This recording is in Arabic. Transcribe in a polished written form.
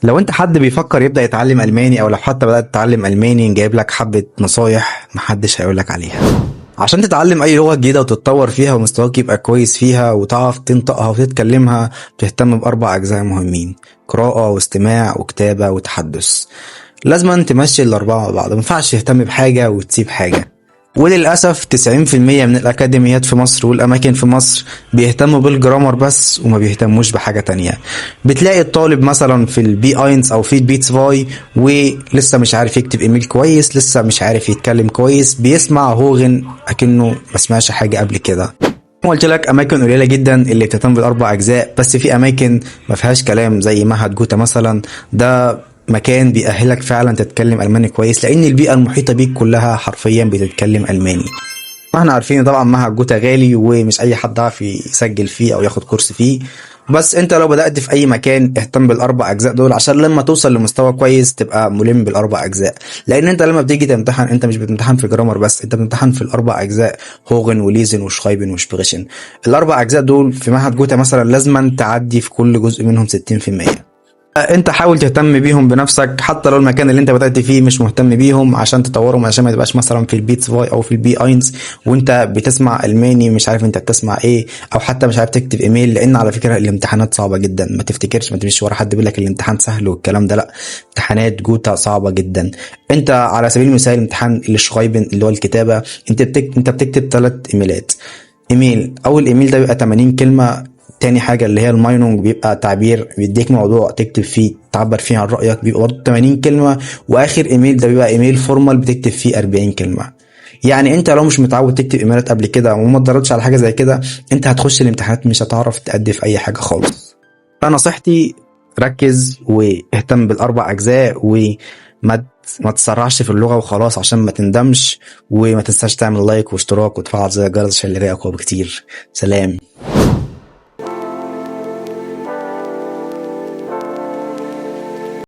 لو انت حد بيفكر يبدأ يتعلم ألماني او لو حتى بدأت تتعلم ألماني، جايب لك حبة نصايح محدش هيقولك عليها. عشان تتعلم اي لغة جديدة وتتطور فيها ومستواك يبقى كويس فيها وتعرف تنطقها وتتكلمها، بتهتم بأربع أجزاء مهمين: قراءة واستماع وكتابة وتحدث. لازم تمشي الأربعة مع بعض، مينفعش تهتم بحاجة وتسيب حاجة. وللأسف 90% من الأكاديميات في مصر والأماكن في مصر بيهتموا بالجرامر بس وما بيهتموش بحاجة تانية. بتلاقي الطالب مثلا في البي اينز أو في البيتس فاي ولسه مش عارف يكتب ايميل كويس، لسه مش عارف يتكلم كويس، بيسمع هوغن أكنه ما سمعش حاجة قبل كده. قلت لك اماكن قليله جدا اللي بتهتم بالاربع اجزاء، بس في اماكن ما فيهاش كلام زي معهد جوتا مثلا. ده مكان بيأهلك فعلا تتكلم الماني كويس، لان البيئه المحيطه بيك كلها حرفيا بتتكلم الماني. احنا عارفين طبعا معهد جوتا غالي ومش اي حد عارف يسجل فيه او ياخد كورس فيه. بس انت لو بدأت في اي مكان اهتم بالاربع اجزاء دول عشان لما توصل لمستوى كويس تبقى ملم بالاربع اجزاء. لان انت لما بتيجي تمتحن انت مش بتمتحن في جرامر بس، انت بتمتحن في الاربع اجزاء: هوغن وليزن وشخايبن وشبغشن. الاربع اجزاء دول في معهد جوتا مثلا لازما تعدي في كل جزء منهم 60%. انت حاول تهتم بيهم بنفسك، حتى لو المكان اللي انت بدأت فيه مش مهتم بيهم، عشان تطورهم، عشان ما تبقاش مثلا في البيتس فاي او في البي اينز وانت بتسمع الماني مش عارف انت بتسمع ايه، او حتى مش عارف تكتب ايميل. لان على فكرة الامتحانات صعبة جدا، ما تفتكرش، ما تمشيش ورا حد بيقول لك الامتحان سهل والكلام ده، لا. امتحانات جوتا صعبة جدا. انت على سبيل المثال امتحان الشغايبن اللي هو الكتابة، انت بتكتب 3 ايميلات. اول ايميل ده بيبقى 80 كلمة. تاني حاجة اللي هي الماينونج بيبقى تعبير، بيديك موضوع تكتب فيه تعبر فيه عن رأيك، بيبقى برضه 80 كلمة. واخر ايميل ده بيبقى ايميل فورمال بتكتب فيه 40 كلمة. يعني انت لو مش متعود تكتب ايميلات قبل كده وما اتدربتش على حاجة زي كده، انت هتخش الامتحانات مش هتعرف تأدي في اي حاجة خالص. فنصيحتي: ركز واهتم بالاربع اجزاء، ما تسرعش في اللغة وخلاص عشان ما تندمش. وما تنساش تعمل لايك واشتراك وتفعل زر الجرس عشان اللي جاي اقوى بكتير. سلام.